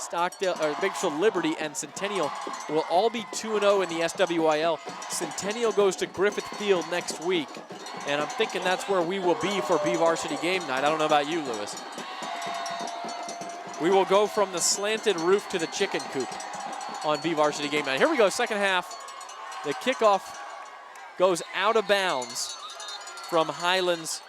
Stockdale, or Bakersfield Liberty, and Centennial will all be 2-0 in the SWIL. Centennial goes to Griffith Field next week, and I'm thinking that's where we will be for BVarsity game night. I don't know about you, Lewis. We will go from the slanted roof to the chicken coop on BVarsity game night. Here we go, second half. The kickoff goes out of bounds from Highland's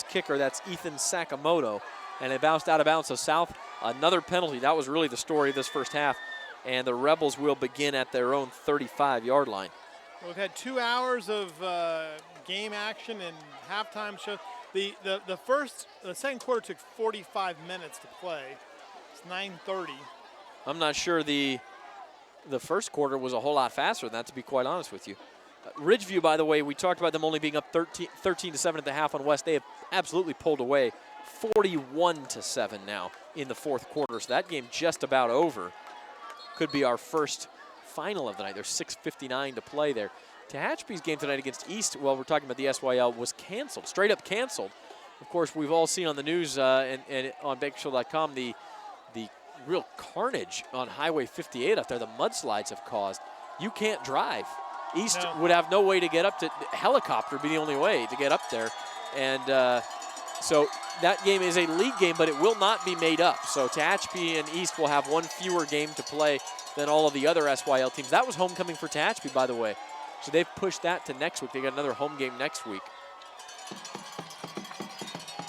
kicker. That's Ethan Sakamoto. And it bounced out of bounds. So South, another penalty. That was really the story of this first half. And the Rebels will begin at their own 35-yard line. Well, we've had 2 hours of game action and halftime show. The second quarter took 45 minutes to play. It's 9:30. I'm not sure the first quarter was a whole lot faster than that, to be quite honest with you. Ridgeview, by the way, we talked about them only being up 13-7 at the half on West. They have absolutely pulled away 41-7 now in the fourth quarter. So that game just about over. Could be our first final of the night. There's 6:59 to play there. Tehachapi's game tonight against East, well, we're talking about the SYL, was canceled, straight up canceled. Of course, we've all seen on the news and on Bakersfield.com the real carnage on Highway 58 out there. The mudslides have caused. You can't drive. East would have no way to get up to, helicopter would be the only way to get up there. And so that game is a league game, but it will not be made up. So Tehachapi and East will have one fewer game to play than all of the other SYL teams. That was homecoming for Tehachapi, by the way. So they've pushed that to next week. They got another home game next week.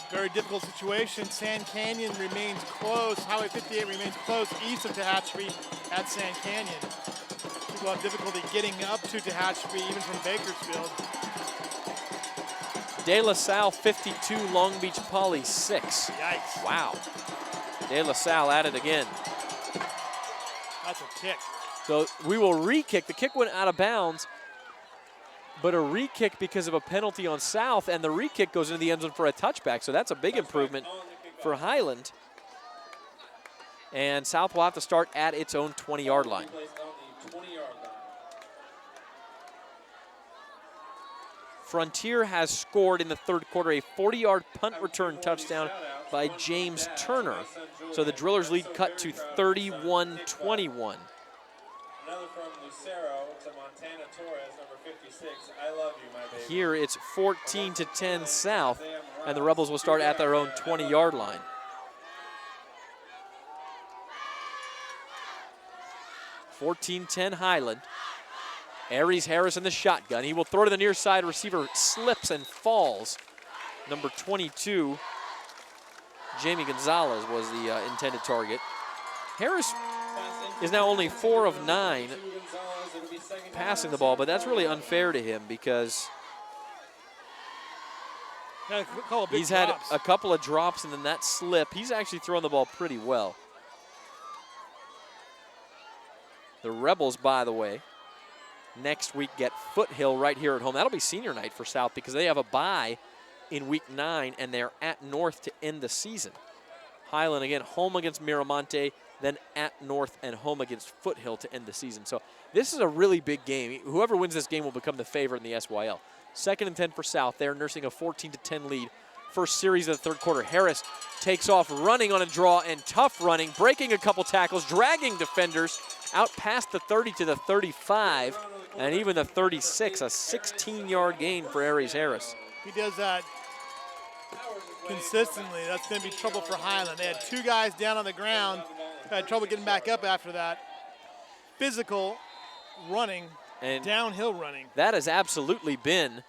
Very difficult situation. Sand Canyon remains closed. Highway 58 remains closed east of Tehachapi at Sand Canyon. People have difficulty getting up to Tehachapi, even from Bakersfield. De La Salle 52, Long Beach Poly 6. Yikes. Wow. De La Salle at it again. That's a kick. So we will re-kick. The kick went out of bounds, but a re-kick because of a penalty on South, and the re-kick goes into the end zone for a touchback. So that's a big improvement for Highland. And South will have to start at its own 20-yard line. Frontier has scored in the third quarter a 40-yard punt return touchdown by James Turner. So the Drillers lead cut to 31-21. Another from Lucero to Montana Torres, number 56. I love you, my baby. Here it's 14-10 South, and the Rebels will start at their own 20-yard line. (14-10) Highland. Aries Harris in the shotgun. He will throw to the near side. Receiver slips and falls. Number 22, Jamie Gonzalez, was the intended target. Harris is now only 4 of 9 passing the ball, but that's really unfair to him because he's had a couple of drops and then that slip. He's actually thrown the ball pretty well. The Rebels, by the way, next week get Foothill right here at home. That'll be senior night for South because they have a bye in week 9 and they're at North to end the season. Highland again home against Miramonte, then at North and home against Foothill to end the season. So this is a really big game. Whoever wins this game will become the favorite in the SYL. 2nd and 10 for South. They're nursing a 14-10 lead. First series of the third quarter. Harris takes off running on a draw and tough running, breaking a couple tackles, dragging defenders out past the 30 to the 35, and even the 36, a 16-yard gain for Aries Harris. He does that consistently. That's going to be trouble for Highland. They had 2 guys down on the ground, had trouble getting back up after that. Physical running, and downhill running. That has absolutely been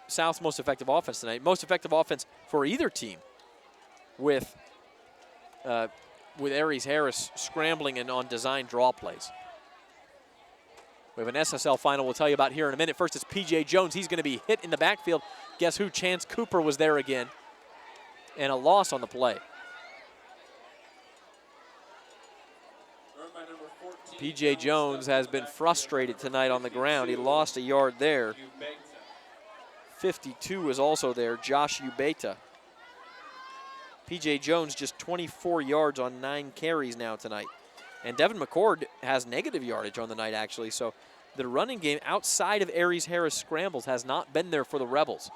South's most effective offense tonight. Most effective offense for either team with Aries Harris scrambling and on design draw plays. We have an SSL final we'll tell you about here in a minute. First, it's P.J. Jones. He's going to be hit in the backfield. Guess who? Chance Cooper was there again. And a loss on the play. P.J. Jones has been frustrated tonight on the ground. He lost a yard there. 52 is also there, Josh Ubeta. P.J. Jones just 24 yards on 9 carries now tonight. And Devin McCord has negative yardage on the night, actually. So the running game outside of Aries Harris scrambles has not been there for the Rebels.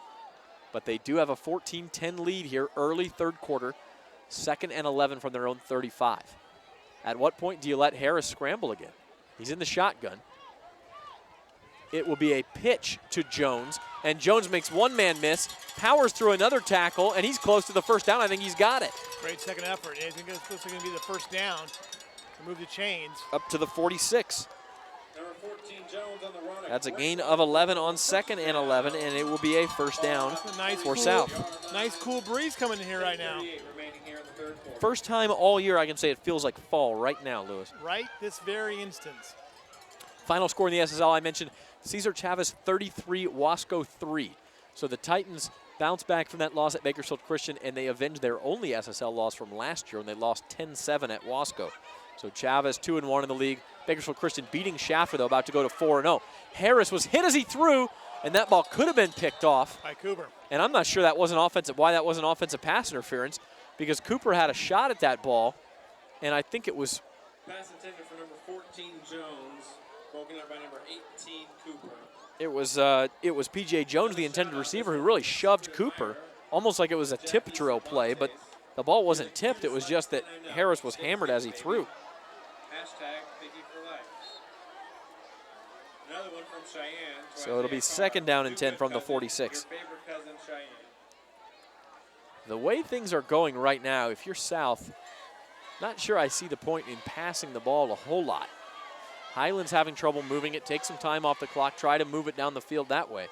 But they do have a 14-10 lead here, early third quarter. 2nd and 11 from their own 35. At what point do you let Harris scramble again? He's in the shotgun. It will be a pitch to Jones, and Jones makes one man miss, powers through another tackle, and he's close to the first down. I think he's got it. Great second effort. I think this is going to be the first down. Remove the chains. Up to the 46. Number 14, Jones on the run. That's a gain of 11 on 2nd and 11, and it will be a first down for South. Nice cool breeze coming in here right now. Remaining here in the third quarter. First time all year I can say it feels like fall right now, Lewis. Right this very instance. Final score in the SSL I mentioned, Cesar Chavez 33, Wasco 3. So the Titans bounce back from that loss at Bakersfield Christian, and they avenge their only SSL loss from last year when they lost 10-7 at Wasco. So Chavez 2-1 in the league. Bakersfield Christian beating Shafter, though, about to go to 4-0. Harris was hit as he threw, and that ball could have been picked off. By Cooper. And I'm not sure that wasn't why that wasn't offensive pass interference, because Cooper had a shot at that ball, and I think it was. Pass intended for number 14, Jones, broken up by number 18, Cooper. It was P.J. Jones, the intended receiver, who really shoved Cooper, almost like it was a tip drill play, but the ball wasn't tipped. It was just that Harris was hammered as he threw. Hashtag Biggie for life. Another one from Cheyenne. So it'll be 2nd down and 10 from the 46. Your favorite cousin, Cheyenne. The way things are going right now, if you're South, not sure I see the point in passing the ball a whole lot. Highland's having trouble moving it. Take some time off the clock. Try to move it down the field that way.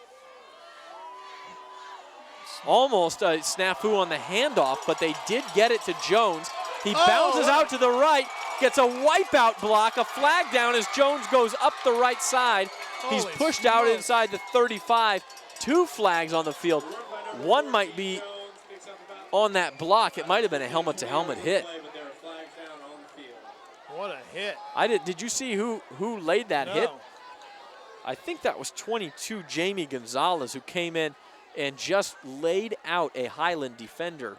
Almost a snafu on the handoff, but they did get it to Jones. He bounces out to the right, gets a wipeout block, a flag down as Jones goes up the right side. He's pushed out inside the 35. 2 flags on the field. One might be on that block. It might have been a helmet-to-helmet hit. What a hit. Did you see who laid that hit? I think that was 22 Jamie Gonzalez, who came in and just laid out a Highland defender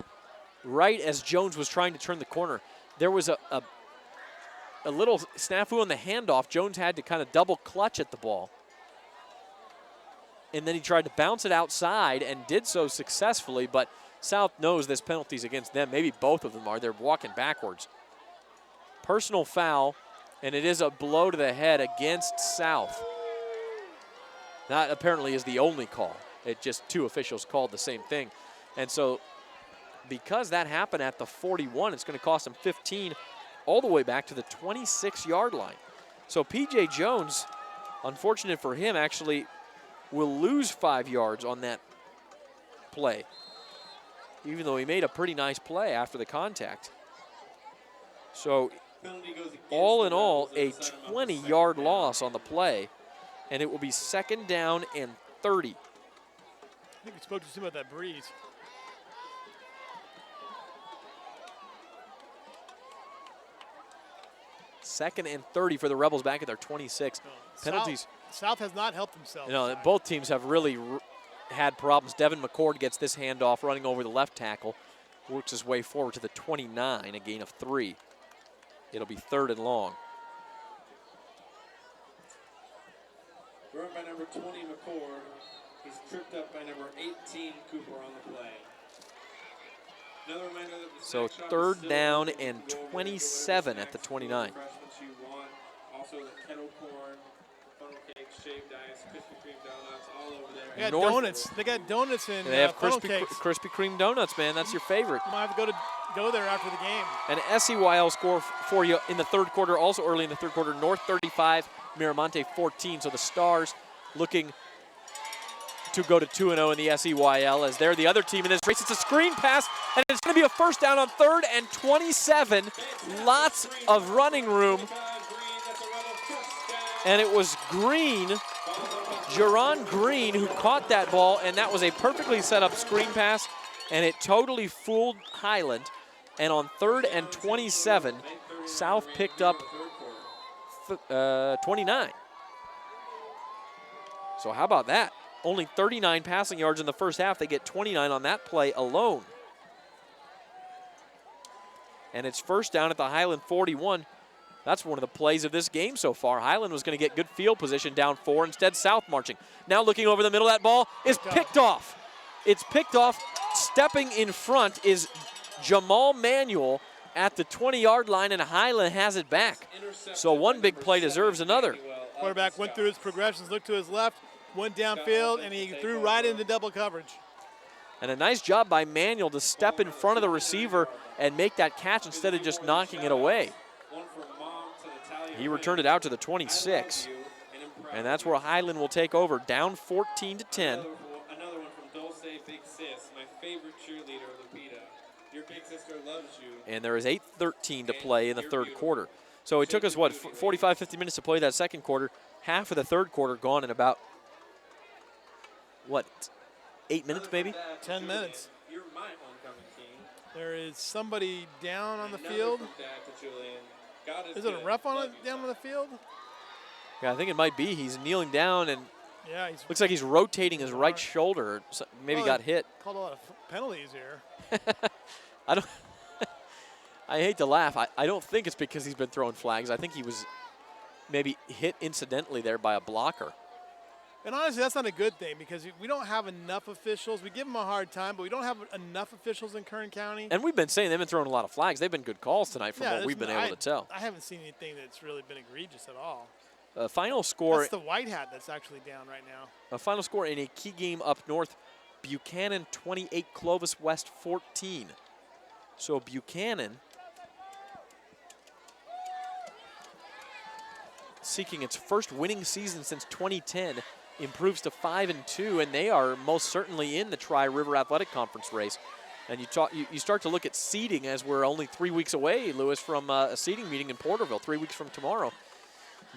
right as Jones was trying to turn the corner. There was a little snafu on the handoff. Jones had to kind of double clutch at the ball. And then he tried to bounce it outside and did so successfully, but South knows this penalty's against them. Maybe both of them are. They're walking backwards. Personal foul, and it is a blow to the head against South. That apparently is the only call. It just 2 officials called the same thing. And so because that happened at the 41, it's going to cost them 15 all the way back to the 26-yard line. So P.J. Jones, unfortunate for him, actually will lose 5 yards on that play, even though he made a pretty nice play after the contact. So all in all, a 20-yard loss on the play, and it will be 2nd down and 30. I think we spoke to him about that breeze. Second and 30 for the Rebels back at their 26. Penalties. South has not helped themselves. You know, both teams have really had problems. Devin McCord gets this handoff running over the left tackle, works his way forward to the 29, a gain of 3. It'll be 3rd and long. Run by number 20, McCord. He's tripped up by number 18, Cooper on the play. Another reminder that the So 3rd down and 27 at the 29. Also the kettle corn, funnel cakes, shaved ice, Krispy Kreme donuts, all over there. They got donuts. They got donuts and they have funnel cakes. Krispy Kreme donuts, man. That's your favorite. You might have to go there after the game. An SEYL score for you in the 3rd quarter, also early in the 3rd quarter. North 35, Miramonte 14. So the Stars looking to go to 2-0 in the SEYL as they're the other team in this race. It's a screen pass, and it's going to be a first down on 3rd and 27. Lots of running room. And it was Green, Jerron Green, who caught that ball, and that was a perfectly set up screen pass, and it totally fooled Highland. And on 3rd and 27, South picked up 29. So how about that? Only 39 passing yards in the first half. They get 29 on that play alone. And it's first down at the Highland 41. That's one of the plays of this game so far. Highland was going to get good field position down 4. Instead, South marching. Now looking over the middle, that ball is picked off. It's picked off. Stepping in front is Jamal Manuel at the 20-yard line, and Highland has it back. So one big play deserves another. Quarterback went through his progressions, looked to his left, went downfield, and he threw right into double coverage. And a nice job by Manuel to step in front of the receiver and make that catch instead of just knocking it away. He returned it out to the 26. And that's where Highland will take over, down 14-10. Another one from Dulce Big Sis, my favorite cheerleader, Lupita. Your big sister loves you. And there is 8:13 to play in the third quarter. So it took us, what, 45, 50 minutes to play that second quarter. Half of the third quarter gone in about, what, 8 minutes maybe? 10 minutes. You're my homecoming king. There is somebody down on the field. Is it a ref on it down on the field? Yeah, I think it might be. He's kneeling down, and yeah, looks like he's rotating his right shoulder. Maybe got hit. Called a lot of penalties here. I don't. I hate to laugh. I don't think it's because he's been throwing flags. I think he was maybe hit incidentally there by a blocker. And honestly, that's not a good thing because we don't have enough officials. We give them a hard time, but we don't have enough officials in Kern County. And we've been saying they've been throwing a lot of flags. They've been good calls tonight from what we've been able to tell. I haven't seen anything that's really been egregious at all. Final score. That's the white hat that's actually down right now. A final score in a key game up north. Buchanan 28, Clovis West 14. So Buchanan seeking its first winning season since 2010, improves to 5-2, and they are most certainly in the Tri-River Athletic Conference race. And you start to look at seeding as we're only 3 weeks away, Lewis, from a seeding meeting in Porterville, 3 weeks from tomorrow.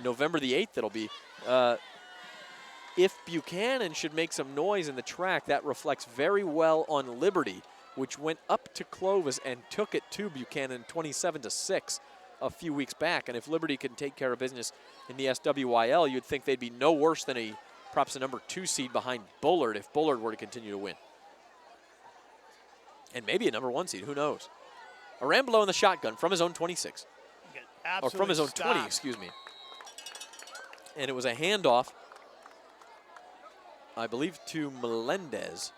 November the 8th it'll be. If Buchanan should make some noise in the track, that reflects very well on Liberty, which went up to Clovis and took it to Buchanan 27-6 a few weeks back. And if Liberty can take care of business in the SWYL, you'd think they'd be no worse than perhaps a number 2 seed behind Bullard if Bullard were to continue to win. And maybe a number 1 seed, who knows? Arambeau in the shotgun from his own 26. Or from his own 20, excuse me. And it was a handoff, I believe, to Melendez.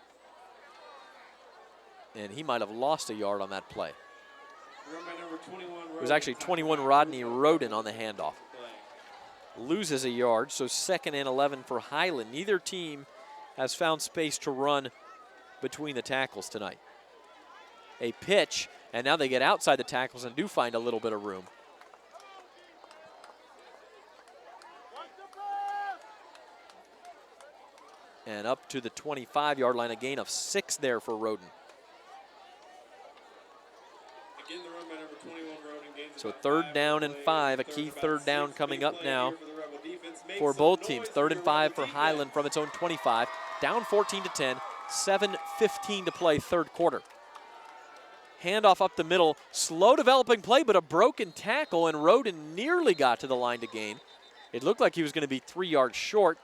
And he might have lost a yard on that play. It was actually 21 Rodney Roden on the handoff. Loses a yard, so 2nd and 11 for Highland. Neither team has found space to run between the tackles tonight. A pitch, and now they get outside the tackles and do find a little bit of room. And up to the 25-yard line, a gain of 6 there for Roden. So 3rd down and 5, a key 3rd down coming up now for both teams. 3rd and 5 for Highland from its own 25. Down 14-10, 7:15 to play, 3rd quarter. Handoff up the middle, slow developing play, but a broken tackle, and Roden nearly got to the line to gain. It looked like he was going to be 3 yards short.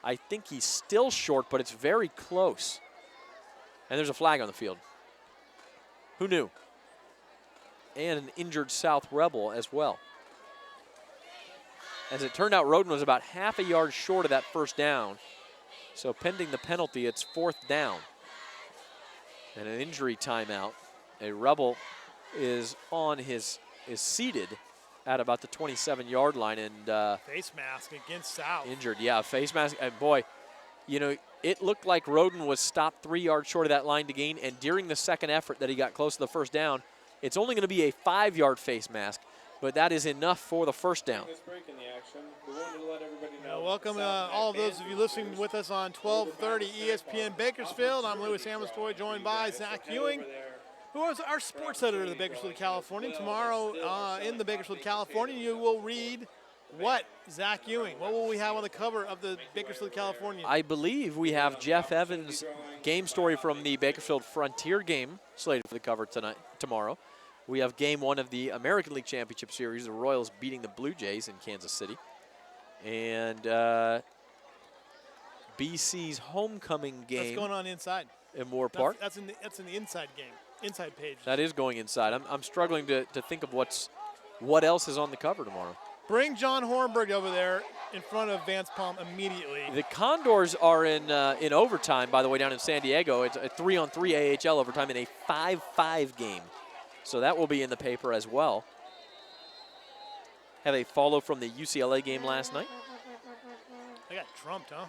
I think he's still short, but it's very close. And there's a flag on the field. Who knew? And an injured South Rebel as well. As it turned out, Roden was about half a yard short of that 1st down. So pending the penalty, it's 4th down. And an injury timeout. A Rebel is seated at about the 27-yard line, and face mask against South. Injured, yeah, face mask. And boy, you know, it looked like Roden was stopped 3 yards short of that line to gain, and during the second effort that he got close to the 1st down, it's only going to be a 5-yard face mask, but that is enough for the 1st down. Welcome all of those of you listening with us on 1230 ESPN Bakersfield. I'm Louis Amestoy, joined by Zach Ewing, who is our sports editor of the Bakersfield Californian. Tomorrow in the Bakersfield Californian, you will read what, Zach Ewing? What will we have on the cover of the Bakersfield Californian? I believe we have Jeff Evans' game story from the Bakersfield Frontier game slated for the cover tomorrow. We have game 1 of the American League Championship Series, the Royals beating the Blue Jays in Kansas City. And BC's homecoming game. That's going on inside. In Moore Park. That's in the inside game, inside page. That is going inside. I'm struggling to think of what else is on the cover tomorrow. Bring John Hornberg over there. in front of Vance Palm immediately. The Condors are in overtime, by the way, down in San Diego. It's a 3-on-3 AHL overtime in a 5-5 game. So that will be in the paper as well. Have a follow from the UCLA game last night. They got trumped, huh?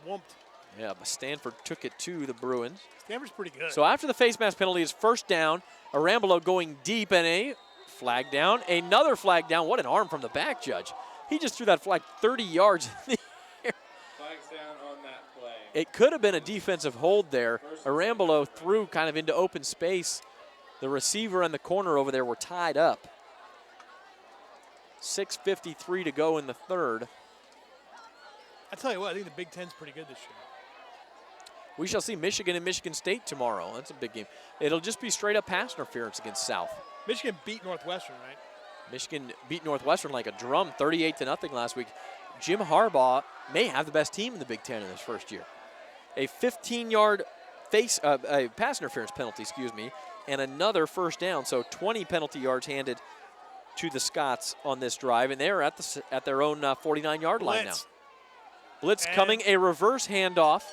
Or whumped. Yeah, but Stanford took it to the Bruins. Stanford's pretty good. So after the face mask penalty is first down, Arambolo going deep and a flag down, another flag down. What an arm from the back, Judge. He just threw that flag 30 yards in the air. Flags down on that play. It could have been a defensive hold there. Arambolo threw kind of into open space. The receiver and the corner over there were tied up. 6:53 to go in the third. I tell you what, I think the Big Ten's pretty good this year. We shall see Michigan and Michigan State tomorrow. That's a big game. It'll just be straight up pass interference against South. Michigan beat Northwestern, right? Michigan beat Northwestern like a drum, 38-0 last week. Jim Harbaugh may have the best team in the Big Ten in his first year. A 15-yard a pass interference penalty, and another first down. So 20 penalty yards handed to the Scots on this drive, and they're at their own 49-yard line now. Blitz and coming, a reverse handoff.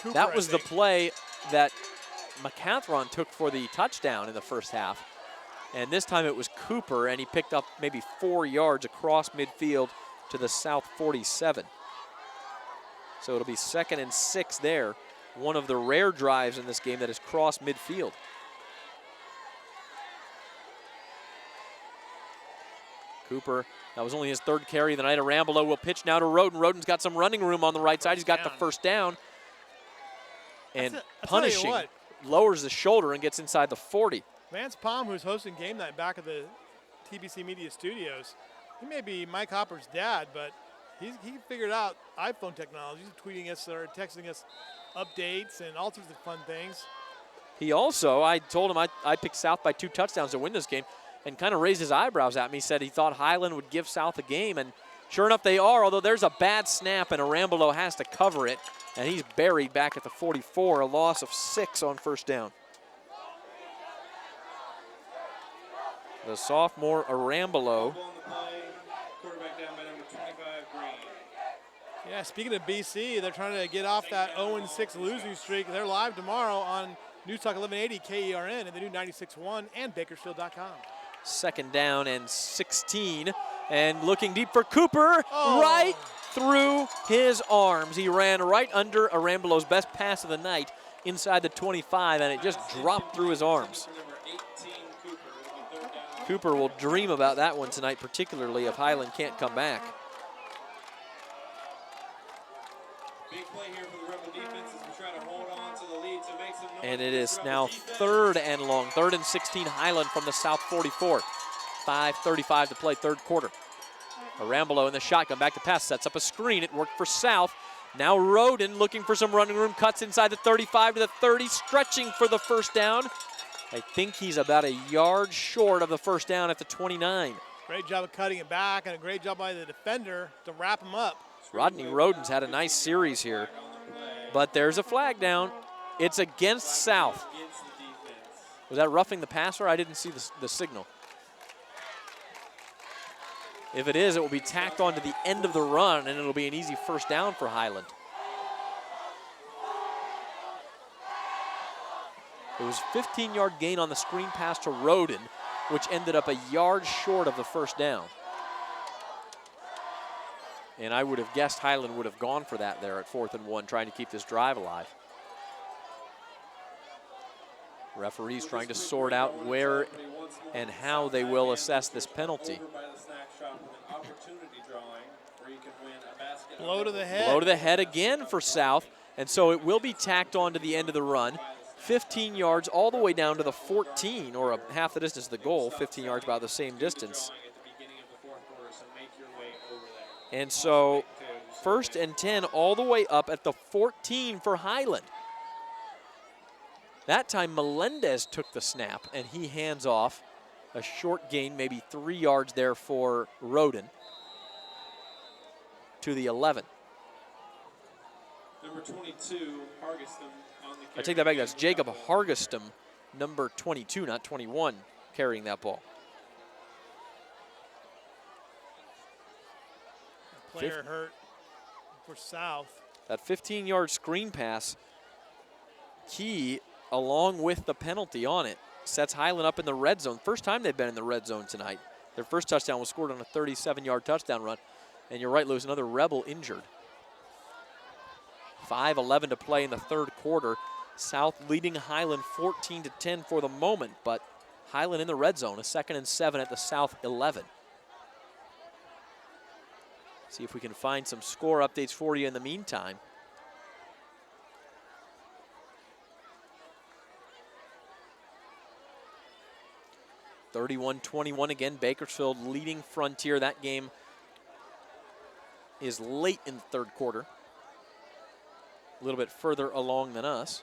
Cooper, that was the play that McCathron took for the touchdown in the first half. And this time it was Cooper, and he picked up maybe 4 yards across midfield to the South 47. So it'll be 2nd and 6 there. One of the rare drives in this game that has crossed midfield. Cooper, that was only his 3rd carry of the night. Arambolo will pitch now to Roden. Roden's got some running room on the right side. He's got the first down. And punishing, lowers the shoulder and gets inside the 40. Vance Palm, who's hosting game night back at the TBC Media Studios, he may be Mike Hopper's dad, but he figured out iPhone technology. He's tweeting us or texting us updates and all sorts of fun things. He also, I told him I picked South by 2 touchdowns to win this game, and kind of raised his eyebrows at me. He said he thought Highland would give South a game, and sure enough they are, although there's a bad snap and Arambolo has to cover it, and he's buried back at the 44, a loss of 6 on first down. The sophomore Arambolo. Yeah, speaking of BC, they're trying to get off that 0-6 losing streak. They're live tomorrow on News Talk 1180 KERN and the new 96.1 and Bakersfield.com. 2nd down and 16, and looking deep for Cooper, right through his arms. He ran right under Arambolo's best pass of the night inside the 25, and it just dropped through his arms. Cooper will dream about that one tonight, particularly if Highland can't come back. Big play here for the Rebel defense as we try to hold on to the lead to make some noise. And it is now 3rd and long, 3rd and 16 Highland from the South 44. 5:35 to play, 3rd quarter. Arambolo in the shotgun, back to pass, sets up a screen. It worked for South. Now Roden looking for some running room, cuts inside the 35 to the 30, stretching for the first down. I think he's about a yard short of the first down at the 29. Great job of cutting it back, and a great job by the defender to wrap him up. Rodney Roden's had a nice series here, but there's a flag down. It's against South. Was that roughing the passer? I didn't see the signal. If it is, it will be tacked on to the end of the run, and it'll be an easy first down for Highland. It was a 15-yard gain on the screen pass to Roden, which ended up a yard short of the first down. And I would have guessed Highland would have gone for that there at 4th and 1, trying to keep this drive alive. Referees trying to sort out where and how they will assess this penalty. Blow to the head. Blow to the head again for South, and so it will be tacked on to the end of the run. 15 yards all the way down to the 14, or half the distance of the goal, 15 yards about the same distance. And so 1st and 10 all the way up at the 14 for Highland. That time Melendez took the snap, and he hands off a short gain, maybe 3 yards there for Roden to the 11. Number 22, Hargeston on the carry. I take that back. That's Jacob Hargeston, number 22, not 21, carrying that ball. player hurt for South. That 15-yard screen pass, key, along with the penalty on it, sets Highland up in the red zone. First time they've been in the red zone tonight. Their first touchdown was scored on a 37-yard touchdown run. And you're right, Lewis, another Rebel injured. 5:11 to play in the third quarter. South leading Highland 14-10 for the moment, but Highland in the red zone, a 2nd and 7 at the South 11. See if we can find some score updates for you in the meantime. (31-21) again, Bakersfield leading Frontier. That game is late in the third quarter. A little bit further along than us.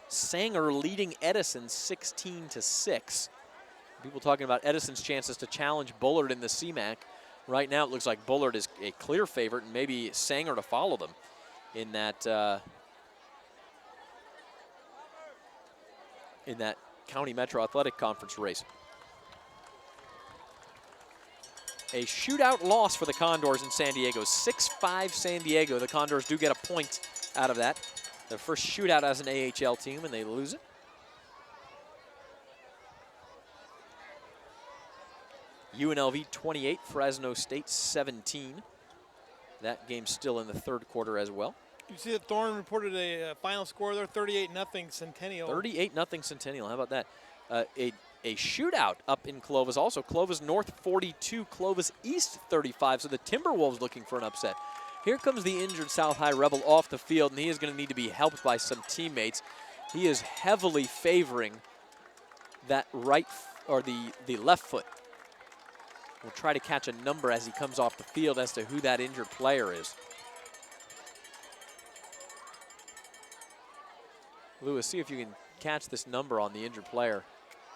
Sanger leading Edison 16-6. People talking about Edison's chances to challenge Bullard in the CMAC. Right now it looks like Bullard is a clear favorite, and maybe Sanger to follow them in that County Metro Athletic Conference race. A shootout loss for the Condors in San Diego. 6-5 San Diego. The Condors do get a point out of that. Their first shootout as an AHL team, and they lose it. UNLV 28, Fresno State 17. That game's still in the third quarter as well. You see that Thorne reported a final score there, 38-0 Centennial. 38-0 Centennial, how about that? A shootout up in Clovis also. Clovis North 42, Clovis East 35, so the Timberwolves looking for an upset. Here comes the injured South High Rebel off the field, and he is going to need to be helped by some teammates. He is heavily favoring that right, or the left foot. We'll try to catch a number as he comes off the field as to who that injured player is. Lewis, see if you can catch this number on the injured player.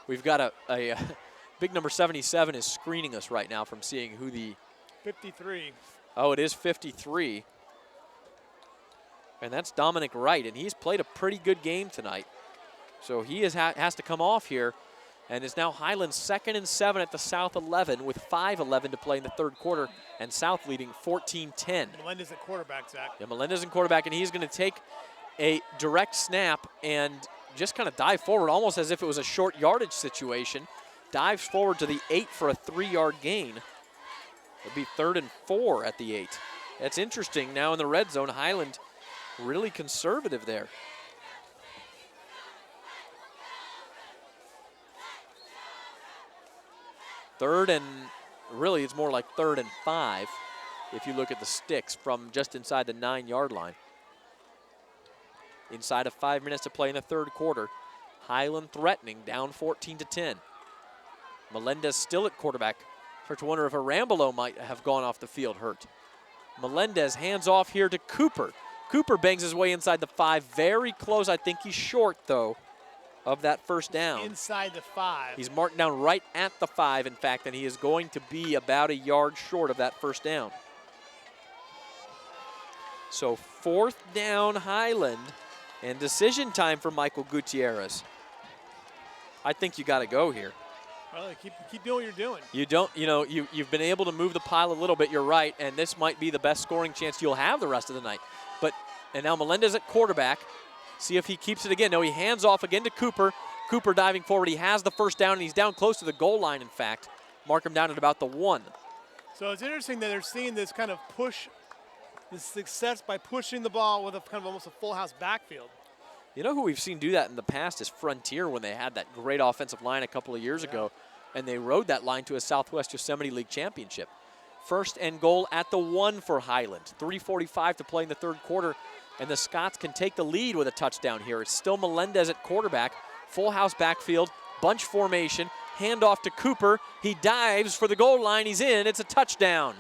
We've got a big number 77 is screening us right now from seeing who the... 53. Oh, it is 53. And that's Dominic Wright, and he's played a pretty good game tonight. So he has to come off here, and it's now Highland 2nd and 7 at the South 11 with 5:11 to play in the third quarter, and South leading 14-10. Melendez at quarterback, Zach. Yeah, Melendez in quarterback, and he's going to take a direct snap and just kind of dive forward, almost as if it was a short yardage situation. Dives forward to the 8 for a 3-yard gain. It'll be 3rd and 4 at the 8. That's interesting. Now in the red zone, Highland really conservative there. Third and, really it's more like 3rd and 5 if you look at the sticks from just inside the 9-yard line. Inside of 5 minutes to play in the third quarter. Highland threatening, down 14-10. Melendez still at quarterback. Start to wonder if Arambolo might have gone off the field hurt. Melendez hands off here to Cooper. Cooper bangs his way inside the 5, very close. I think he's short, though, of that first down. Inside the 5. He's marked down right at the 5, in fact, and he is going to be about a yard short of that first down. So 4th down Highland, and decision time for Michael Gutierrez. I think you got to go here. Well, keep doing what you're doing. You've been able to move the pile a little bit, you're right, and this might be the best scoring chance you'll have the rest of the night. And now Melendez at quarterback. See if he keeps it again. No, he hands off again to Cooper. Cooper diving forward. He has the first down, and he's down close to the goal line, in fact. Mark him down at about the 1. So it's interesting that they're seeing this kind of push, this success by pushing the ball with a kind of almost a full house backfield. You know who we've seen do that in the past is Frontier when they had that great offensive line a couple of years ago, and they rode that line to a Southwest Yosemite League championship. 1st and goal at the 1 for Highland. 3:45 to play in the third quarter, and the Scots can take the lead with a touchdown here. It's still Melendez at quarterback, full house backfield, bunch formation, handoff to Cooper. He dives for the goal line. He's in. It's a touchdown.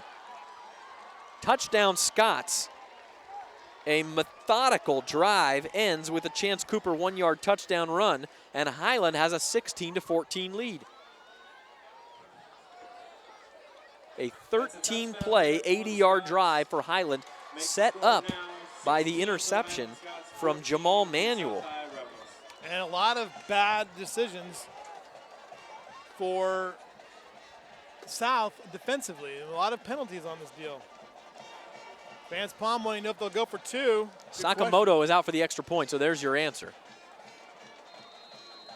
Touchdown Scots. A methodical drive ends with a Chance Cooper 1-yard touchdown run, and Highland has a 16-14 lead. A 13-play, 80-yard drive for Highland, set up by the interception from Jamal Manuel. And a lot of bad decisions for South defensively. A lot of penalties on this deal. Vance Palm wanting to know if they'll go for two. Good Sakamoto is out for the extra point, so there's your answer.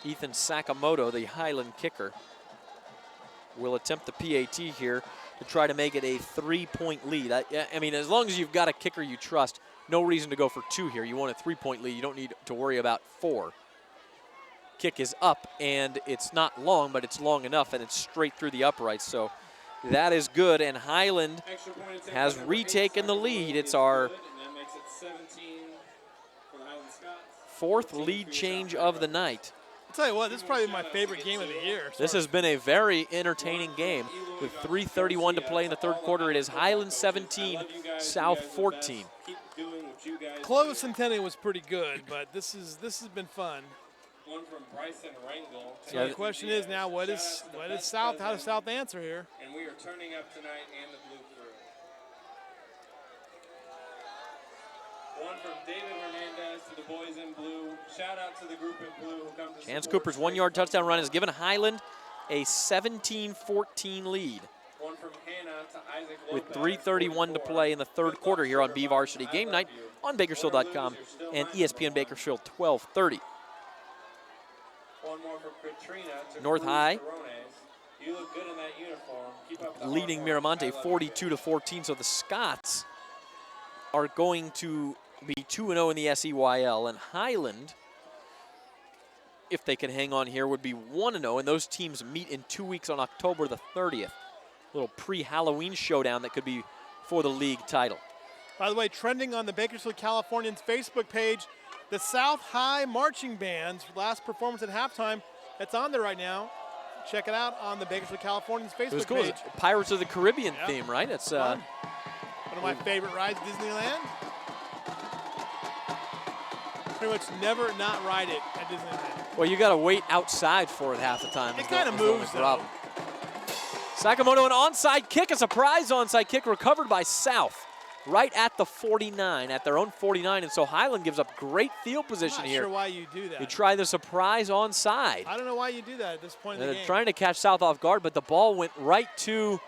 Ethan Sakamoto, the Highland kicker, will attempt the PAT here to try to make it a 3-point lead. I mean, as long as you've got a kicker you trust, no reason to go for two here. You want a 3-point lead. You don't need to worry about four. Kick is up, and it's not long, but it's long enough, and it's straight through the uprights. So that is good, and Highland has retaken the lead. It's our fourth lead change of the night. I'll tell you what, this is probably my favorite game of the year. This has been a very entertaining game. With 3:31 to play in the third quarter, it is Highland 17, South 14. Close intending was pretty good, but this has been fun. One from Bryson Rangel. So the question is now, what is South? How does South answer here? And we are turning up tonight and the blue crew. One from David Hernandez to the boys in blue. Shout out to the group in blue who come to Chance support. Cooper's 1-yard touchdown run has given Highland a 17-14 lead. One from Hannah to Isaac With Lopez, 3:31 to play in the third quarter here on BVarsity Game Night on Bakersfield.com and ESPN Bakersfield 1230. One more from Katrina to North Cruz High. Terrones. You look good in that uniform. Keep up the hard Leading work. Miramonte I love you. 42-14, so the Scots are going to be 2-0 in the SEYL, and Highland, if they can hang on here, would be 1-0, and those teams meet in 2 weeks on October the 30th. Little pre-Halloween showdown that could be for the league title. By the way, trending on the Bakersfield Californians Facebook page, the South High Marching Band's last performance at halftime. That's on there right now. Check it out on the Bakersfield Californians It was Facebook cool. page. It's Pirates of the Caribbean Yep. theme, right? It's Fun. One of my favorite rides at Disneyland. Pretty much never not ride it at Disneyland. well, you got to wait outside for it half the time. It is the- kind of is the only moves, though. problem. Sakamoto, an onside kick, a surprise onside kick recovered by South, right at the 49, at their own 49, and so Highland gives up great field position I'm not here. sure why you do that. You try the surprise onside. I don't know why you do that at this point in the They're game. trying to catch South off guard, but the ball went right to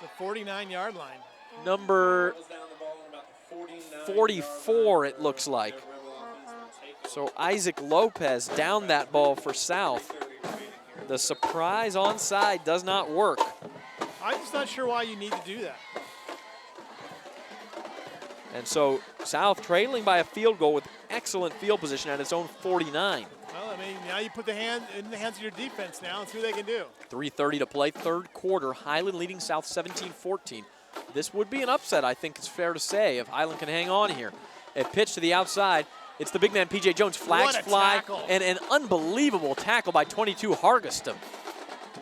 The 49-yard line. number Down the ball in about the 49 44, it looks like. So Isaac Lopez down that ball for South. The surprise onside does not work. I'm just not sure why you need to do that. And so South trailing by a field goal with excellent field position at its own 49. Well, I mean, now you put the hand in the hands of your defense now and see what they can do. 3:30 to play, third quarter. Highland leading South 17-14. This would be an upset, I think it's fair to say, if Highland can hang on here. A pitch to the outside. It's the big man, P.J. Jones. Flags What a fly. tackle. And an unbelievable tackle by 22 Hargeston.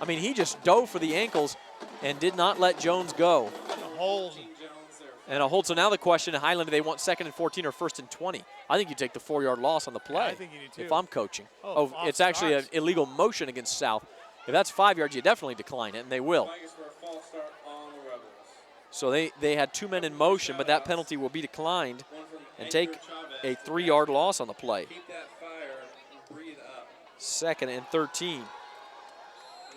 I mean, he just dove for the ankles and did not let Jones go. The hold. And a hold. So now the question, Highland, do they want 2nd and 14 or 1st and 20? I think you take the 4-yard loss on the play. I think you do too. If I'm coaching. Oh, Oh, it's actually an illegal motion against South. If that's 5 yards, you definitely decline it, and they will. Flag is for a false start on the Rebels. So they had 2 men in motion, but that penalty will be declined One from and take Edgar Chavez. a 3-yard loss on the play. Keep that fire and breathe up. 2nd and 13.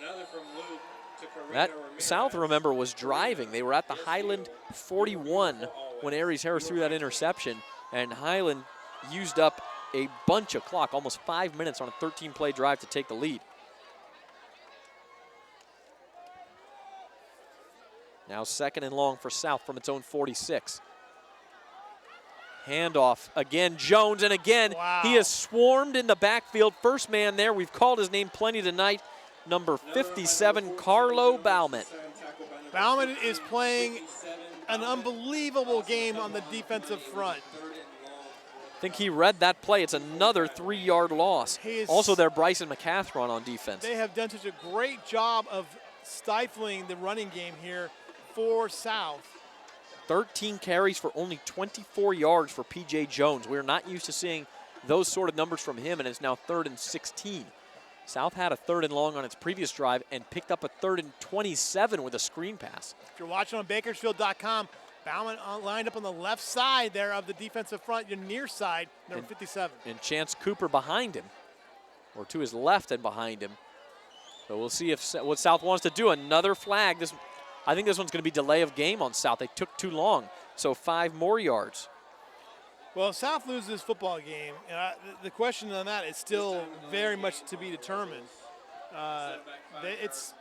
Another from Luke to Karina That Ramirez. South, remember, was driving. They were at the Highland 41 when Aries Harris threw that interception, and Highland used up a bunch of clock, almost 5 minutes on a 13-play drive to take the lead. Now 2nd and long for South from its own 46. Handoff again, Jones, and again, Wow. he is swarmed in the backfield. First man there, we've called his name plenty tonight, number 57, Carlo Bauman. Bauman is playing an unbelievable game on the defensive front. I think he read that play. It's another 3-yard loss. He is- Also there, Bryson McCathron on defense. They have done such a great job of stifling the running game here for South. 13 carries for only 24 yards for P.J. Jones. We're not used to seeing those sort of numbers from him, and it's now 3rd and 16. South had a 3rd and long on its previous drive and picked up a 3rd and 27 with a screen pass. If you're watching on Bakersfield.com, Bauman lined up on the left side there of the defensive front, your near side, number 57. And Chance Cooper behind him, or to his left and behind him. So we'll see if what South wants to do. Another flag. This I think this one's going to be delay of game on South. They took too long, so 5 more yards. Well, if South loses this football game, and the question on that is still very much to be determined. It's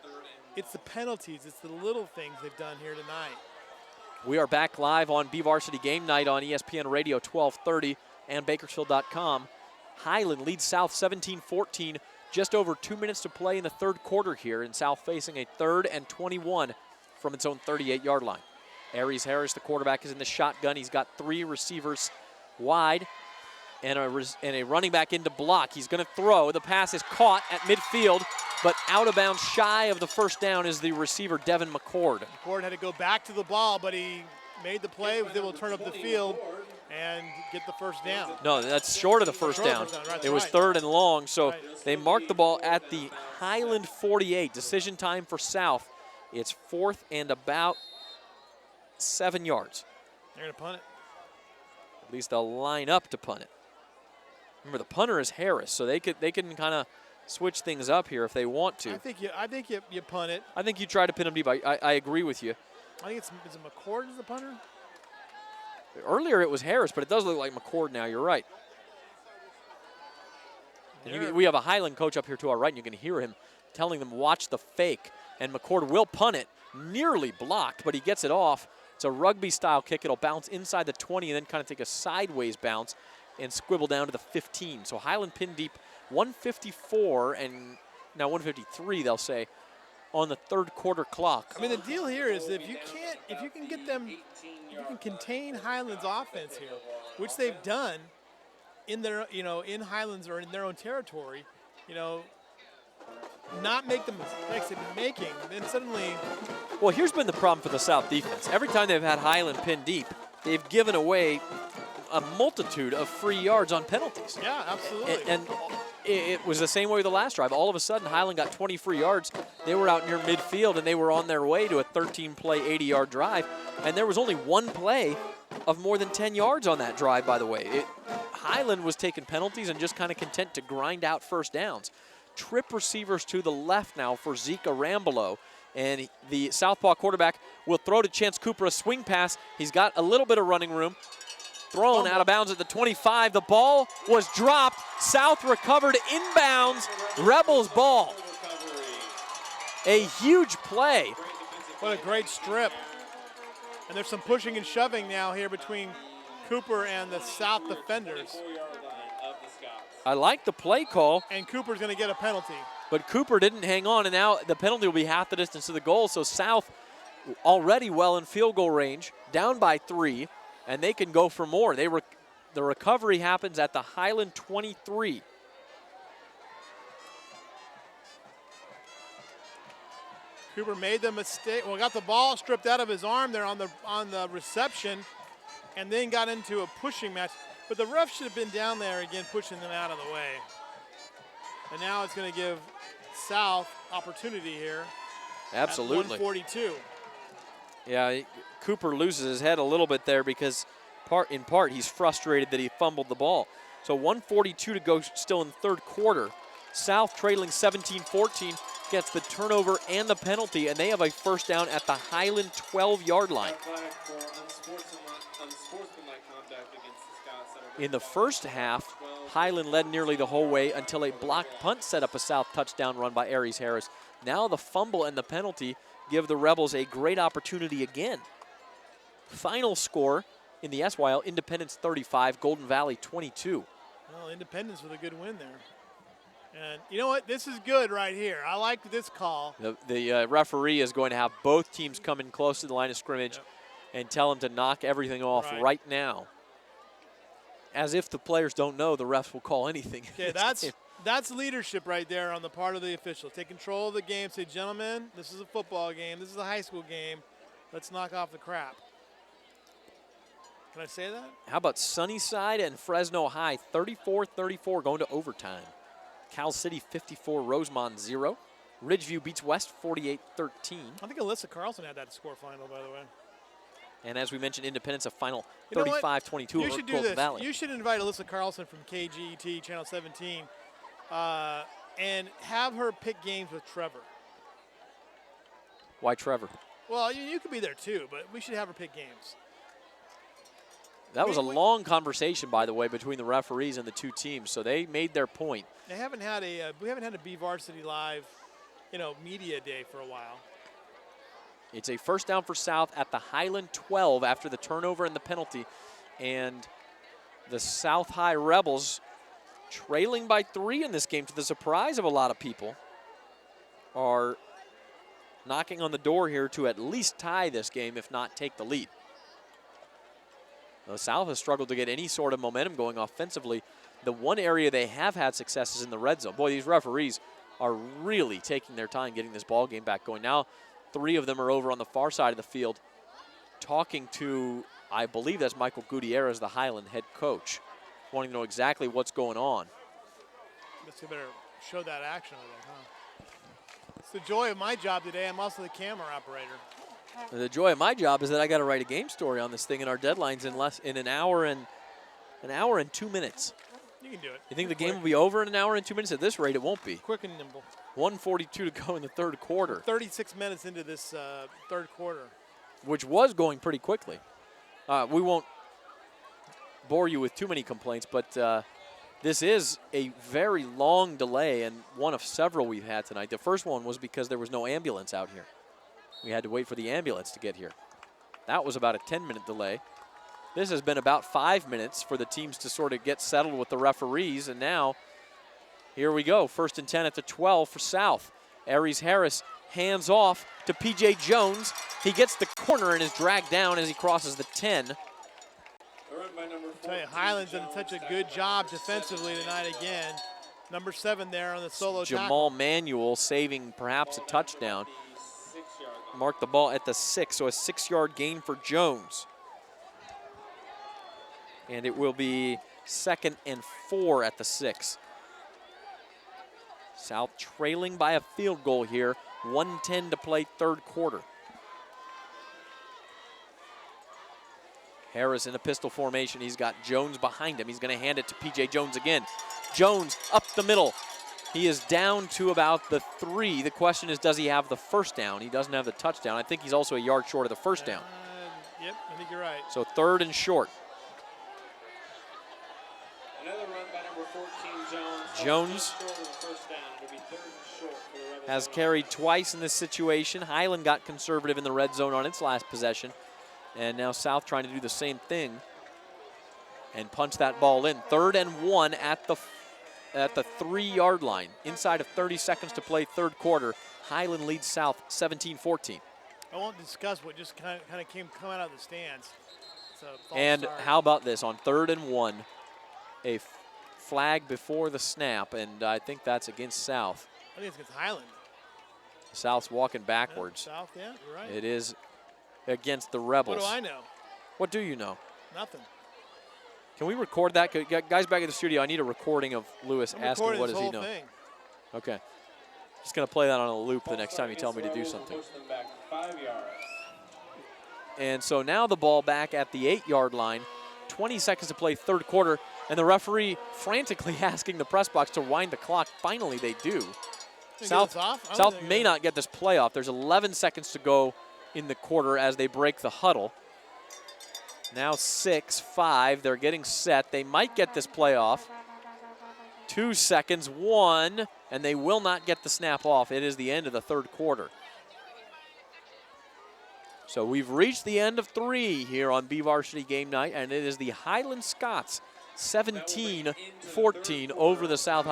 the penalties. It's the little things they've done here tonight. We are back live on BVarsity Game Night on ESPN Radio 1230 and Bakersfield.com. Highland leads South 17-14. Just over 2 minutes to play in the third quarter here, and South facing a 3rd and 21 from its own 38-yard line. Aries Harris, the quarterback, is in the shotgun. He's got 3 receivers wide and a running back into block. He's going to throw. The pass is caught at midfield, but out of bounds shy of the first down is the receiver, Devin McCord. McCord had to go back to the ball, but he made the play, was able to turn up the field and get the first down. No, that's short of the first down. Right, it was 3rd and long, so they marked the ball at the Highland 48. Decision time for South. It's 4th and about 7 yards. They're going to punt it. At least they'll line up to punt it. Remember, the punter is Harris, so they can kind of switch things up here if they want to. I think you punt it. I think you try to pin them deep. I agree with you. I think is it McCord is the punter? Earlier it was Harris, but it does look like McCord now. You're right. And we have a Highland coach up here to our right, and you can hear him telling them, watch the fake. And McCord will punt it, nearly blocked, but he gets it off. It's a rugby-style kick. It'll bounce inside the 20 and then kind of take a sideways bounce and squibble down to the 15. So Highland pinned deep, 154 and now 153, they'll say, on the third quarter clock. I mean, the deal here is if you can get them, you can contain Highland's offense here, which they've done in their, in Highlands or in their own territory, not make the mistakes they've been making, then suddenly. Well, here's been the problem for the South defense. Every time they've had Highland pinned deep, they've given away a multitude of free yards on penalties. Yeah, absolutely. And it was the same way with the last drive. All of a sudden, Highland got 20 free yards. They were out near midfield, and they were on their way to a 13-play, 80-yard drive. And there was only one play of more than 10 yards on that drive, by the way. Highland was taking penalties and just kind of content to grind out first downs. Trip receivers to the left now for Zeke Arambolo. And the southpaw quarterback will throw to Chance Cooper a swing pass. He's got a little bit of running room. Thrown out of bounds at the 25. The ball was dropped. South recovered inbounds. Rebels ball. A huge play. What a great strip. And there's some pushing and shoving now here between Cooper and the South defenders. I like the play call. And Cooper's going to get a penalty. But Cooper didn't hang on, and now the penalty will be half the distance to the goal. So South already well in field goal range, down by 3. And they can go for more. The recovery happens at the Highland 23. Cooper made the mistake. Well, got the ball stripped out of his arm there on the reception, and then got into a pushing match. But the ref should have been down there again, pushing them out of the way. And now it's going to give South opportunity here. Absolutely. At 142. Yeah, Cooper loses his head a little bit there because in part he's frustrated that he fumbled the ball. So 142 to go still in the third quarter. South trailing 17-14 gets the turnover and the penalty, and they have a first down at the Highland 12-yard line. In the first half, Highland led nearly the whole way until a blocked punt set up a South touchdown run by Aries Harris. Now the fumble and the penalty give the Rebels a great opportunity again. Final score in the SYL, Independence 35, Golden Valley 22. Well, Independence with a good win there. And you know what? This is good right here. I like this call. The referee is going to have both teams come in close to the line of scrimmage and tell them to knock everything off right now. As if the players don't know the refs will call anything. Okay, that's leadership right there on the part of the officials. Take control of the game. Say, gentlemen, this is a football game. This is a high school game. Let's knock off the crap. Can I say that? How about Sunnyside and Fresno High, 34-34 going to overtime. Cal City 54, Rosemont 0. Ridgeview beats West 48-13. I think Alyssa Carlson had that score final, by the way. And as we mentioned, Independence a final 35-22 over Golden Valley. You should invite Alyssa Carlson from KGET, Channel 17, and have her pick games with Trevor. Why Trevor? Well, you could be there too, but we should have her pick games. That was a long conversation, by the way, between the referees and the two teams. So they made their point. They haven't had we haven't had a BVarsity Live, media day for a while. It's a first down for South at the Highland 12 after the turnover and the penalty. And the South High Rebels, trailing by 3 in this game to the surprise of a lot of people, are knocking on the door here to at least tie this game, if not take the lead. The South has struggled to get any sort of momentum going offensively. The one area they have had success is in the red zone. Boy, these referees are really taking their time getting this ball game back going. Now 3 of them are over on the far side of the field talking to, I believe that's Michael Gutierrez, the Highland head coach, wanting to know exactly what's going on. Guess we better show that action with them, huh? It's the joy of my job today. I'm also the camera operator. The joy of my job is that I got to write a game story on this thing, and our deadline's in an hour and 2 minutes. You can do it. You think the game will be over in an hour and 2 minutes? At this rate, it won't be. Quick and nimble. 1:42 to go in the third quarter. 36 minutes into this third quarter. Which was going pretty quickly. We won't bore you with too many complaints, but this is a very long delay and one of several we've had tonight. The first one was because there was no ambulance out here. We had to wait for the ambulance to get here. That was about a 10-minute delay. This has been about 5 minutes for the teams to sort of get settled with the referees, and now here we go. 1st and 10 at the 12 for South. Aries Harris hands off to P.J. Jones. He gets the corner and is dragged down as he crosses the 10. I tell you, Highland's done such a good job defensively tonight again. Number 7 there on the solo Jamal tackle. Manuel saving perhaps a touchdown. Marked the ball at the 6, so a 6-yard gain for Jones. And it will be 2nd and 4 at the 6. South trailing by a field goal here. 1:10 to play, third quarter. Harris in a pistol formation. He's got Jones behind him. He's going to hand it to P.J. Jones again. Jones up the middle. He is down to about the 3. The question is, does he have the first down? He doesn't have the touchdown. I think he's also a yard short of the first down. Yep, I think you're right. So 3rd and short. Another run by number 14, Jones. Jones has carried twice in this situation. Highland got conservative in the red zone on its last possession. And now South trying to do the same thing and punch that ball in. 3rd and 1 at the 3-yard line. Inside of 30 seconds to play, third quarter. Highland leads South 17-14. I won't discuss what just kind of came out of the stands. And how about this? On 3rd and 1, a flag before the snap, and I think that's against South. I think it's against Highland. South's walking backwards. Yeah, South, yeah, you're right. It is against the Rebels. What do I know? What do you know? Nothing. Can we record that? Guys back at the studio, I need a recording of Lewis asking what does he know. Thing. Okay. Just going to play that on a loop the next time you tell me to do something. Back 5 yards. And so now the ball back at the 8-yard line. 20 seconds to play, third quarter. And the referee frantically asking the press box to wind the clock. Finally, they do. South may not get this play off. There's 11 seconds to go in the quarter as they break the huddle. Now 6-5. They're getting set. They might get this play off. 2 seconds, 1, and they will not get the snap off. It is the end of the third quarter. So we've reached the end of 3 here on BVarsity game night, and it is the Highland Scots 17-14 over the South